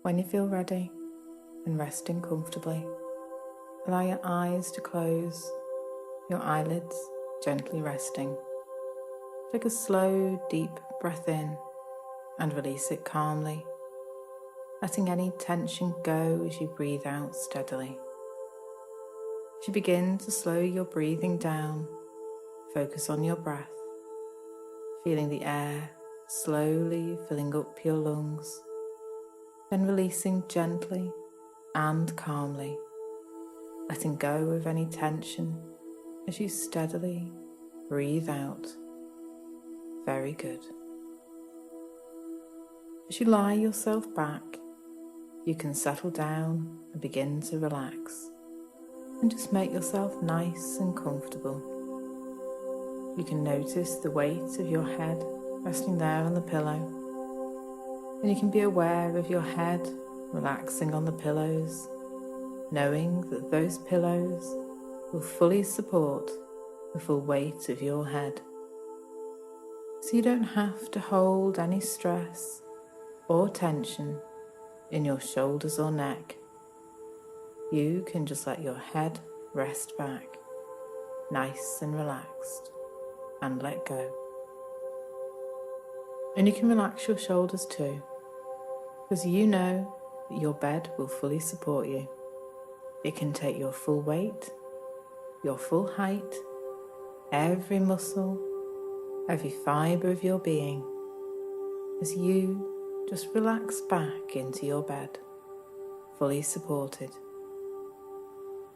When you feel ready and resting comfortably, allow your eyes to close, your eyelids gently resting. Take a slow, deep breath in and release it calmly, letting any tension go as you breathe out steadily. As you begin to slow your breathing down, focus on your breath, feeling the air slowly filling up your lungs, then releasing gently and calmly, letting go of any tension as you steadily breathe out. Very good. As you lie yourself back, you can settle down and begin to relax, and just make yourself nice and comfortable. You can notice the weight of your head resting there on the pillow, and you can be aware of your head relaxing on the pillows, knowing that those pillows will fully support the full weight of your head. So you don't have to hold any stress or tension in your shoulders or neck. You can just let your head rest back, nice and relaxed, and let go. And you can relax your shoulders too, because you know that your bed will fully support you. It can take your full weight, your full height, every muscle, every fibre of your being, as you just relax back into your bed, fully supported.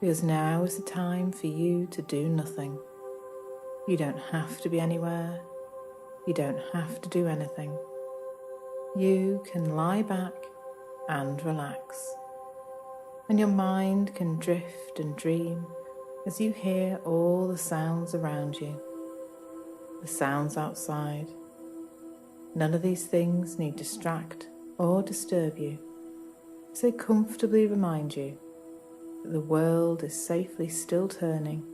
Because now is the time for you to do nothing. You don't have to be anywhere. You don't have to do anything. You can lie back and relax. And your mind can drift and dream as you hear all the sounds around you, the sounds outside. None of these things need distract or disturb you, as they comfortably remind you that the world is safely still turning,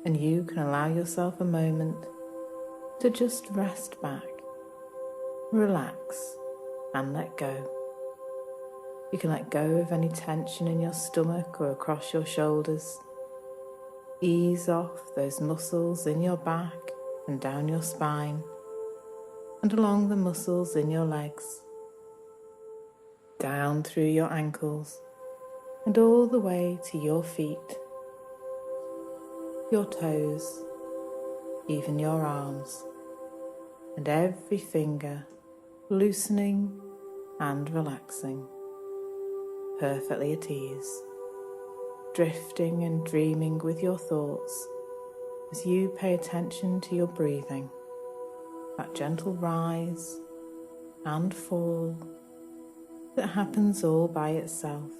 and you can allow yourself a moment to just rest back, relax, and let go. You can let go of any tension in your stomach or across your shoulders. Ease off those muscles in your back and down your spine, and along the muscles in your legs, down through your ankles, and all the way to your feet, your toes, even your arms, and every finger loosening and relaxing, perfectly at ease, drifting and dreaming with your thoughts as you pay attention to your breathing, that gentle rise and fall that happens all by itself.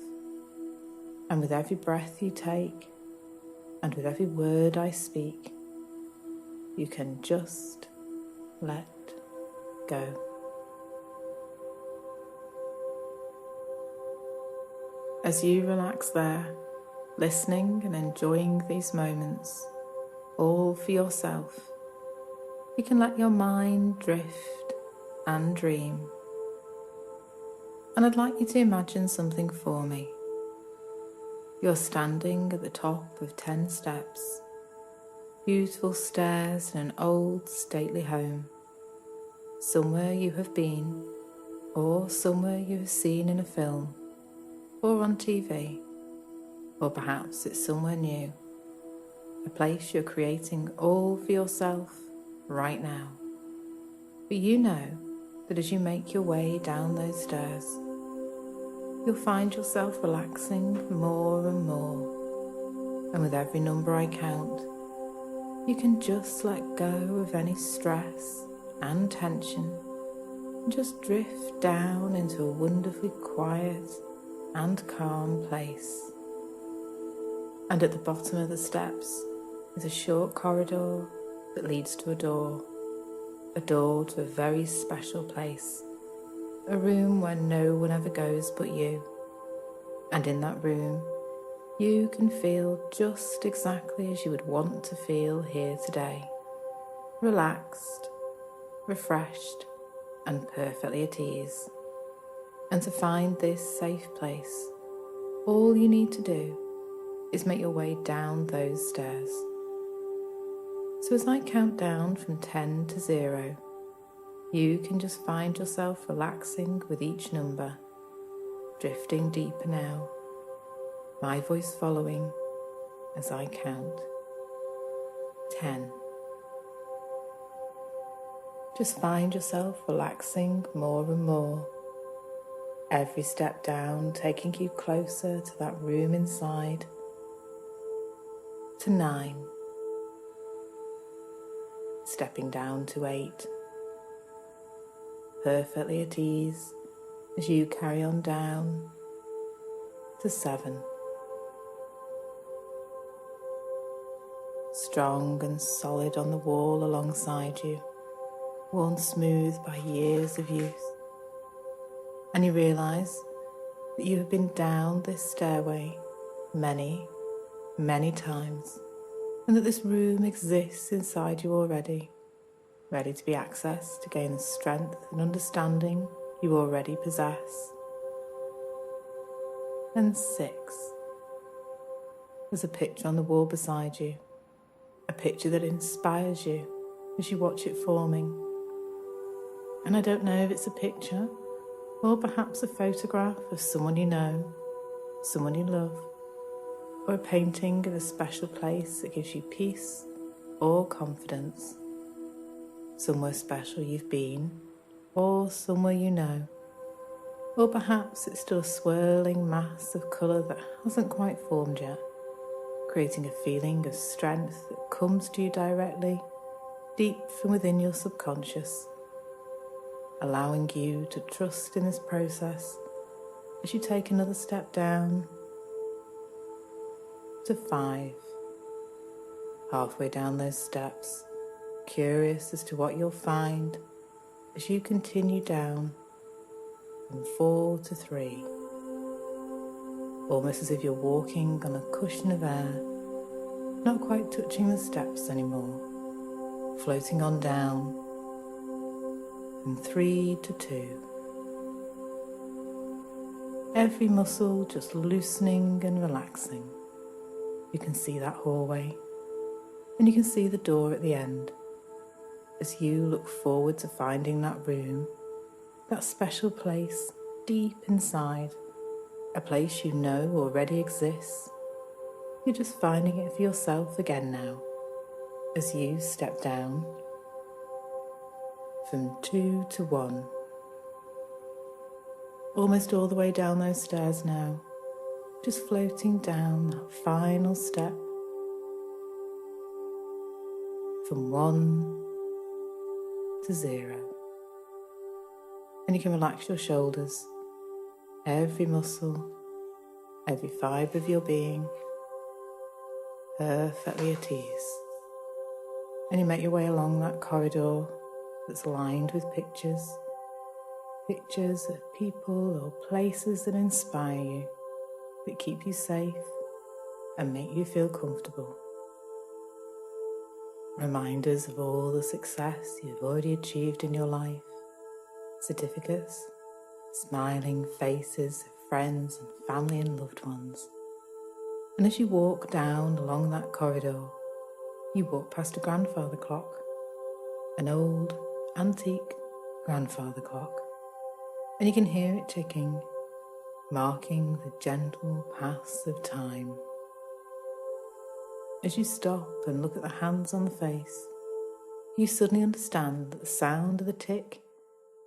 And with every breath you take, and with every word I speak, you can just let go. As you relax there, listening and enjoying these moments, all for yourself, you can let your mind drift and dream. And I'd like you to imagine something for me. You're standing at the top of 10 steps, beautiful stairs in an old stately home, somewhere you have been, or somewhere you have seen in a film, or on TV, or perhaps it's somewhere new, a place you're creating all for yourself right now. But you know that as you make your way down those stairs, you'll find yourself relaxing more and more, and with every number I count, you can just let go of any stress and tension and just drift down into a wonderfully quiet and calm place. And at the bottom of the steps is a short corridor that leads to a door to a very special place, a room where no one ever goes but you. And in that room, you can feel just exactly as you would want to feel here today, relaxed, refreshed, and perfectly at ease. And to find this safe place, all you need to do is make your way down those stairs. So as I count down from 10 to 0, you can just find yourself relaxing with each number, drifting deeper now, my voice following as I count. 10. Just find yourself relaxing more and more, every step down taking you closer to that room inside. To 9. Stepping down to 8. Perfectly at ease as you carry on down to 7. Strong and solid on the wall alongside you, worn smooth by years of use. And you realise that you have been down this stairway many, many times, and that this room exists inside you already, ready to be accessed to gain the strength and understanding you already possess. And 6. There's a picture on the wall beside you, a picture that inspires you as you watch it forming. And I don't know if it's a picture or perhaps a photograph of someone you know, someone you love, or a painting of a special place that gives you peace or confidence. Somewhere special you've been, or somewhere you know. Or perhaps it's still a swirling mass of colour that hasn't quite formed yet, creating a feeling of strength that comes to you directly, deep from within your subconscious, allowing you to trust in this process as you take another step down to 5. Halfway down those steps, curious as to what you'll find as you continue down from 4 to 3. Almost as if you're walking on a cushion of air, not quite touching the steps anymore, floating on down from 3 to 2. Every muscle just loosening and relaxing. You can see that hallway, and you can see the door at the end. As you look forward to finding that room, that special place deep inside, a place you know already exists, you're just finding it for yourself again now, as you step down from 2 to 1. Almost all the way down those stairs now, just floating down that final step from 1 to 0. And you can relax your shoulders, every muscle, every fibre of your being, perfectly at ease. And you make your way along that corridor that's lined with pictures of people or places that inspire you, that keep you safe and make you feel comfortable. Reminders of all the success you've already achieved in your life, certificates, smiling faces of friends and family and loved ones. And as you walk down along that corridor, you walk past a grandfather clock, an old, antique grandfather clock, and you can hear it ticking, marking the gentle pass of time. As you stop and look at the hands on the face, you suddenly understand that the sound of the tick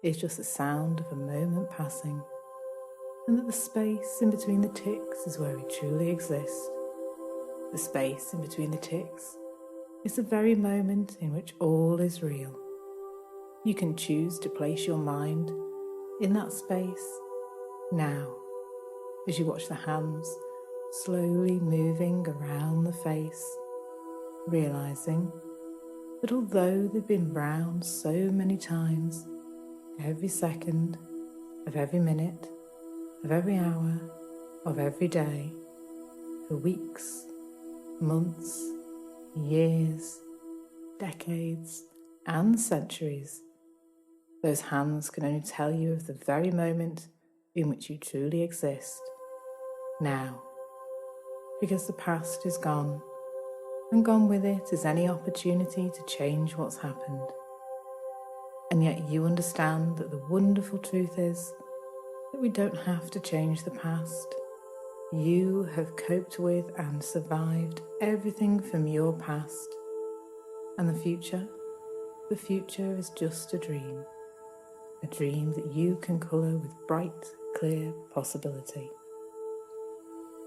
is just the sound of a moment passing, and that the space in between the ticks is where we truly exist. The space in between the ticks is the very moment in which all is real. You can choose to place your mind in that space now, as you watch the hands slowly moving around the face, realizing that although they've been round so many times, every second of every minute, of every hour, of every day, for weeks, months, years, decades, and centuries, those hands can only tell you of the very moment in which you truly exist now, because the past is gone, and gone with it is any opportunity to change what's happened. And yet you understand that the wonderful truth is that we don't have to change the past. You have coped with and survived everything from your past. And the future is just a dream that you can colour with bright, clear possibility.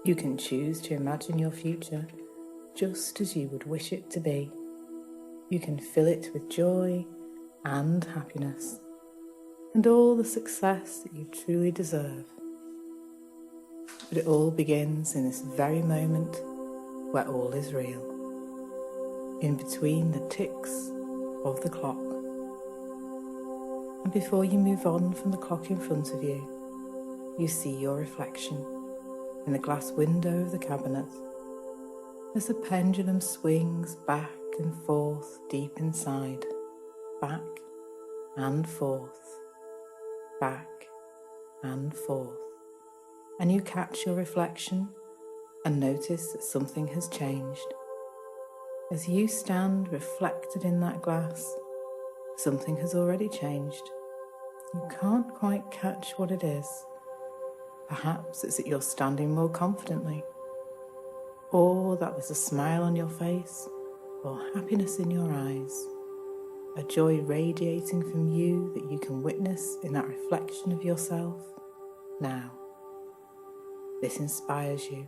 You can choose to imagine your future just as you would wish it to be. You can fill it with joy and happiness, and all the success that you truly deserve. But it all begins in this very moment where all is real, in between the ticks of the clock. And before you move on from the clock in front of you, you see your reflection in the glass window of the cabinet as the pendulum swings back and forth deep inside, back and forth, back and forth. And you catch your reflection and notice that something has changed. As you stand reflected in that glass, something has already changed. You can't quite catch what it is. Perhaps it's that you're standing more confidently, or that there's a smile on your face, or happiness in your eyes, a joy radiating from you that you can witness in that reflection of yourself now. This inspires you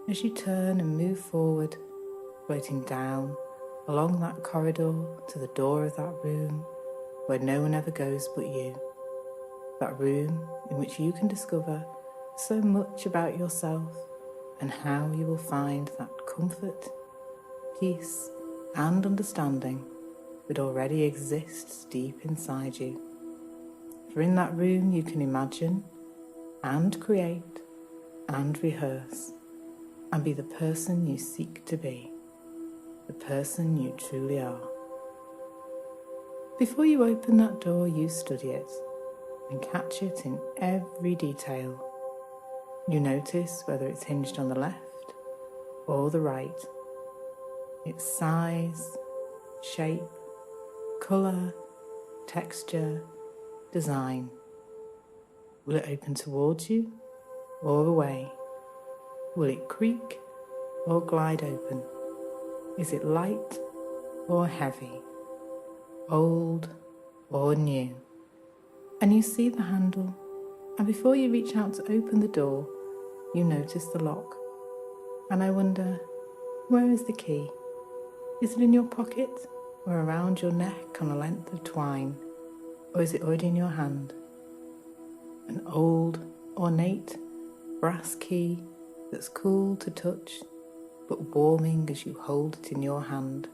as you turn and move forward, floating down along that corridor to the door of that room where no one ever goes but you. That room in which you can discover so much about yourself and how you will find that comfort, peace, and understanding that already exists deep inside you. For in that room you can imagine and create and rehearse and be the person you seek to be, the person you truly are. Before you open that door, you study it and catch it in every detail. You notice whether it's hinged on the left or the right, its size, shape, colour, texture, design. Will it open towards you or away? Will it creak or glide open? Is it light or heavy, old or new? And you see the handle, and before you reach out to open the door, you notice the lock. And I wonder, where is the key? Is it in your pocket or around your neck on a length of twine? Or is it already in your hand? An old, ornate, brass key that's cool to touch, but warming as you hold it in your hand.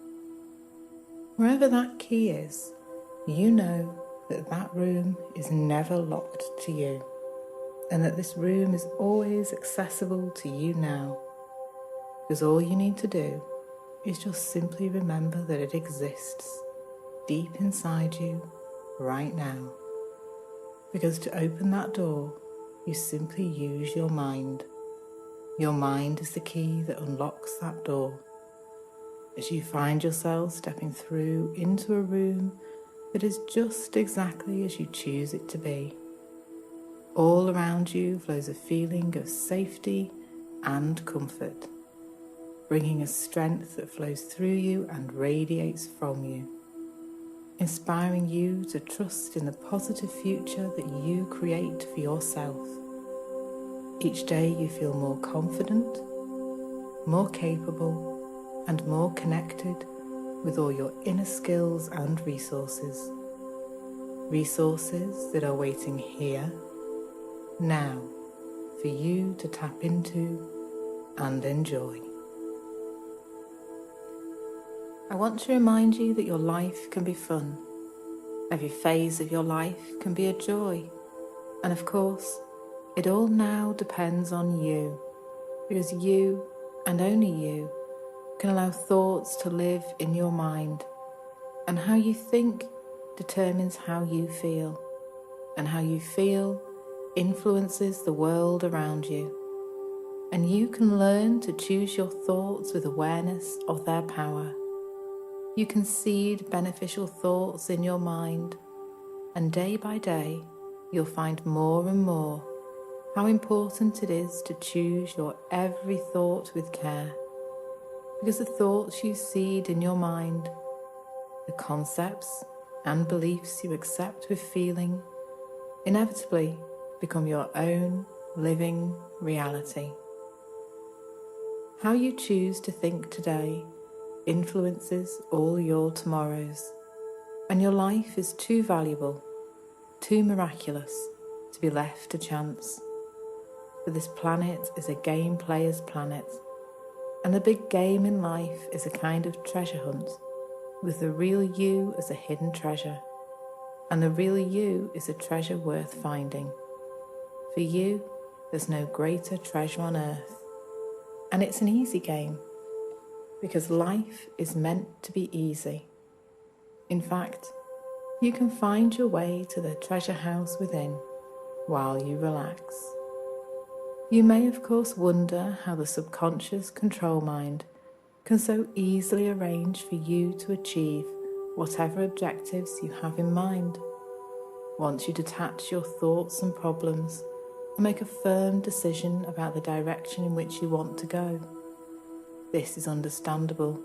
Wherever that key is, you know that that room is never locked to you, and that this room is always accessible to you now, because all you need to do is just simply remember that it exists deep inside you right now. Because to open that door, you simply use your mind. Your mind is the key that unlocks that door. As you find yourself stepping through into a room that is just exactly as you choose it to be. All around you flows a feeling of safety and comfort, bringing a strength that flows through you and radiates from you, inspiring you to trust in the positive future that you create for yourself. Each day you feel more confident, more capable, and more connected with all your inner skills and resources. Resources that are waiting here, now, for you to tap into and enjoy. I want to remind you that your life can be fun. Every phase of your life can be a joy. And of course, it all now depends on you, because you, and only you, can allow thoughts to live in your mind, and how you think determines how you feel, and how you feel influences the world around you, and you can learn to choose your thoughts with awareness of their power. You can seed beneficial thoughts in your mind, and day by day you'll find more and more how important it is to choose your every thought with care, because the thoughts you seed in your mind, the concepts and beliefs you accept with feeling, inevitably become your own living reality. How you choose to think today influences all your tomorrows, and your life is too valuable, too miraculous to be left to chance. For this planet is a game player's planet, and the big game in life is a kind of treasure hunt, with the real you as a hidden treasure, and the real you is a treasure worth finding. For you, there's no greater treasure on earth, and it's an easy game, because life is meant to be easy. In fact, you can find your way to the treasure house within while you relax. You may of course wonder how the subconscious control mind can so easily arrange for you to achieve whatever objectives you have in mind. Once you detach your thoughts and problems and make a firm decision about the direction in which you want to go. This is understandable,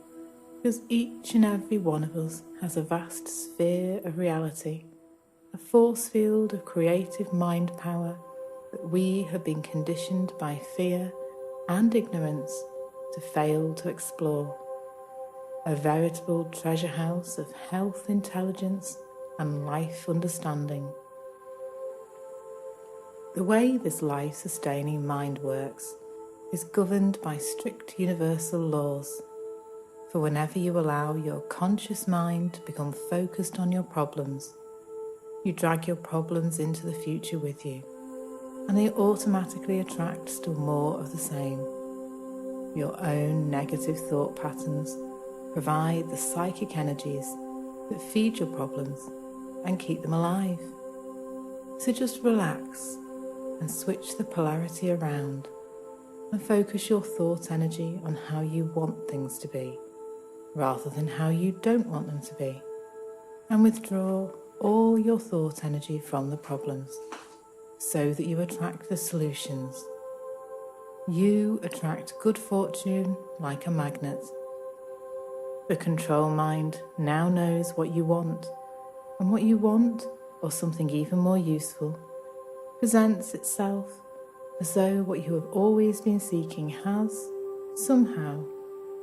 because each and every one of us has a vast sphere of reality, a force field of creative mind power that we have been conditioned by fear and ignorance to fail to explore. A veritable treasure house of health, intelligence, and life understanding. The way this life-sustaining mind works is governed by strict universal laws. For whenever you allow your conscious mind to become focused on your problems, you drag your problems into the future with you, and they automatically attract still more of the same. Your own negative thought patterns provide the psychic energies that feed your problems and keep them alive. So just relax and switch the polarity around and focus your thought energy on how you want things to be, rather than how you don't want them to be, and withdraw all your thought energy from the problems, so that you attract the solutions. You attract good fortune like a magnet. The control mind now knows what you want, and what you want, or something even more useful, presents itself as though what you have always been seeking has, somehow,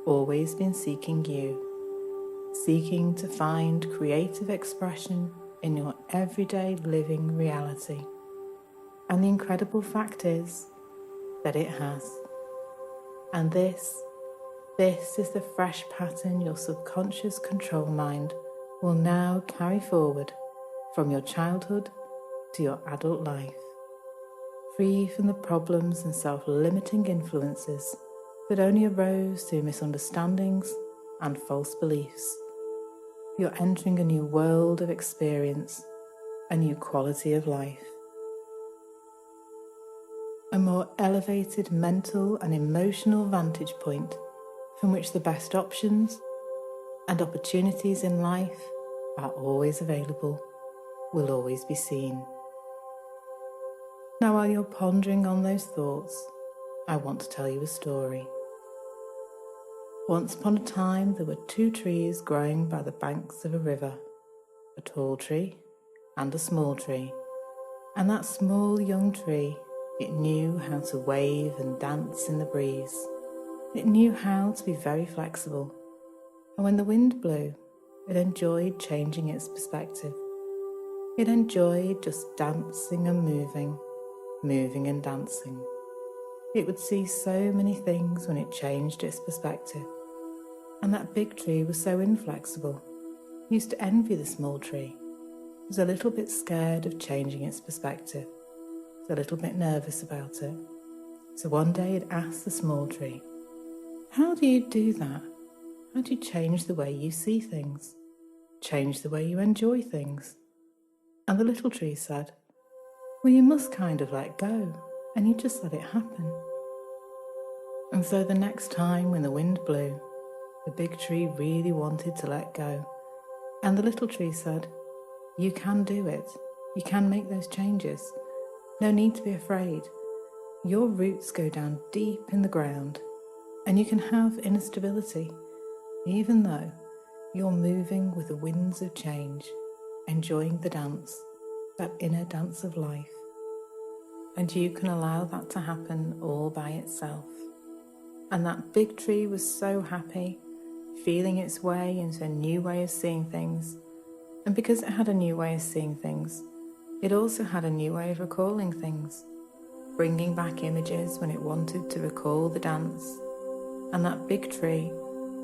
always been seeking you, seeking to find creative expression in your everyday living reality. And the incredible fact is that it has. And this is the fresh pattern your subconscious control mind will now carry forward from your childhood to your adult life, free from the problems and self-limiting influences that only arose through misunderstandings and false beliefs. You're entering a new world of experience, a new quality of life. A more elevated mental and emotional vantage point from which the best options and opportunities in life are always available, will always be seen. Now, while you're pondering on those thoughts, I want to tell you a story. Once upon a time, there were two trees growing by the banks of a river, a tall tree and a small tree. And that small young tree, it knew how to wave and dance in the breeze. It knew how to be very flexible. And when the wind blew, it enjoyed changing its perspective. It enjoyed just dancing and moving and dancing. It would see so many things when it changed its perspective. And that big tree was so inflexible. It used to envy the small tree. It was a little bit scared of changing its perspective. It was a little bit nervous about it. So one day it asked the small tree, "How do you do that? How do you change the way you see things? Change the way you enjoy things?" And the little tree said, Well, you must kind of let go, and you just let it happen. And so the next time when the wind blew, the big tree really wanted to let go. And the little tree said, "You can do it. You can make those changes. No need to be afraid. Your roots go down deep in the ground, and you can have inner stability, even though you're moving with the winds of change, enjoying the dance, that inner dance of life. And you can allow that to happen all by itself." And that big tree was so happy, feeling its way into a new way of seeing things. And because it had a new way of seeing things, it also had a new way of recalling things, bringing back images when it wanted to recall the dance. And that big tree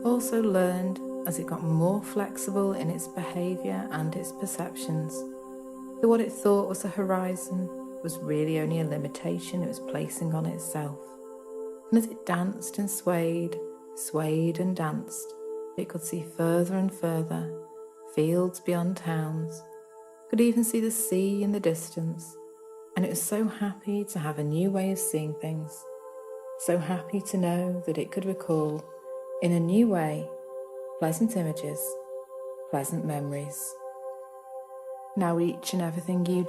also learned, as it got more flexible in its behavior and its perceptions, that what it thought was a horizon was really only a limitation it was placing on itself. And as it danced and swayed and danced, it could see further and further, fields beyond towns, could even see the sea in the distance. And it was so happy to have a new way of seeing things, so happy to know that it could recall, in a new way, pleasant images, pleasant memories. Now each and everything you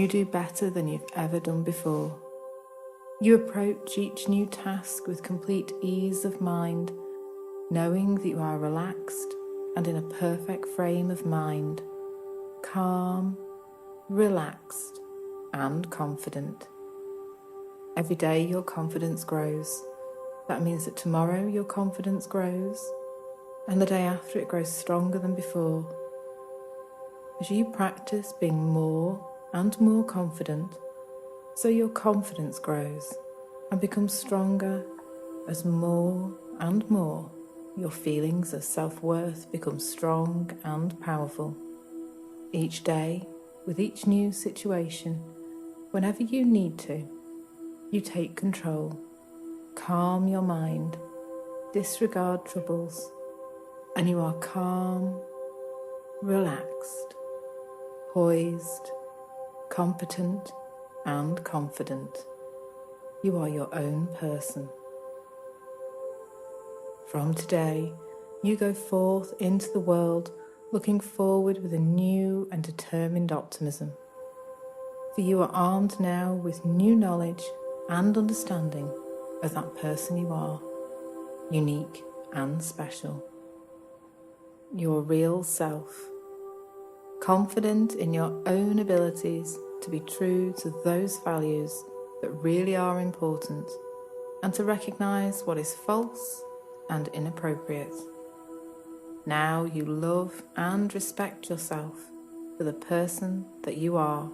do better than you've ever done before. You approach each new task with complete ease of mind, knowing that you are relaxed and in a perfect frame of mind, calm, relaxed, and confident. Every day your confidence grows. That means that tomorrow your confidence grows, and the day after it grows stronger than before. As you practice being more and more confident, so your confidence grows and becomes stronger as more and more your feelings of self-worth become strong and powerful. Each day, with each new situation, whenever you need to, you take control, calm your mind, disregard troubles, and you are calm, relaxed, poised, competent, and confident. You are your own person. From today, you go forth into the world looking forward with a new and determined optimism. For you are armed now with new knowledge and understanding of that person you are, unique and special. Your real self, confident in your own abilities to be true to those values that really are important, and to recognize what is false and inappropriate. Now you love and respect yourself for the person that you are,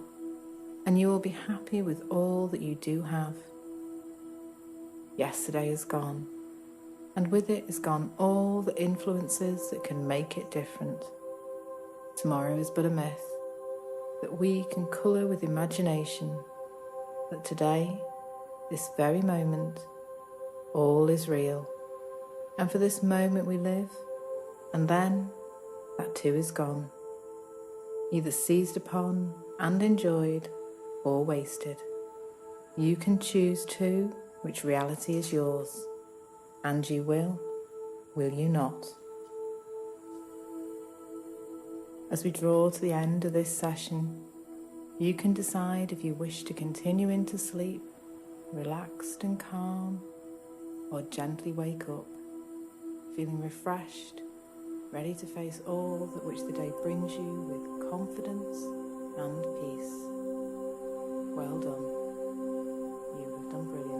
and you will be happy with all that you do have. Yesterday is gone, and with it is gone all the influences that can make it different. Tomorrow is but a myth that we can colour with imagination, but today, this very moment, all is real. And for this moment we live, and then that too is gone, either seized upon and enjoyed or wasted. You can choose too which reality is yours, and you will you not? As we draw to the end of this session, you can decide if you wish to continue into sleep, relaxed and calm, or gently wake up, feeling refreshed, ready to face all that which the day brings you with confidence and peace. Well done. You have done brilliantly.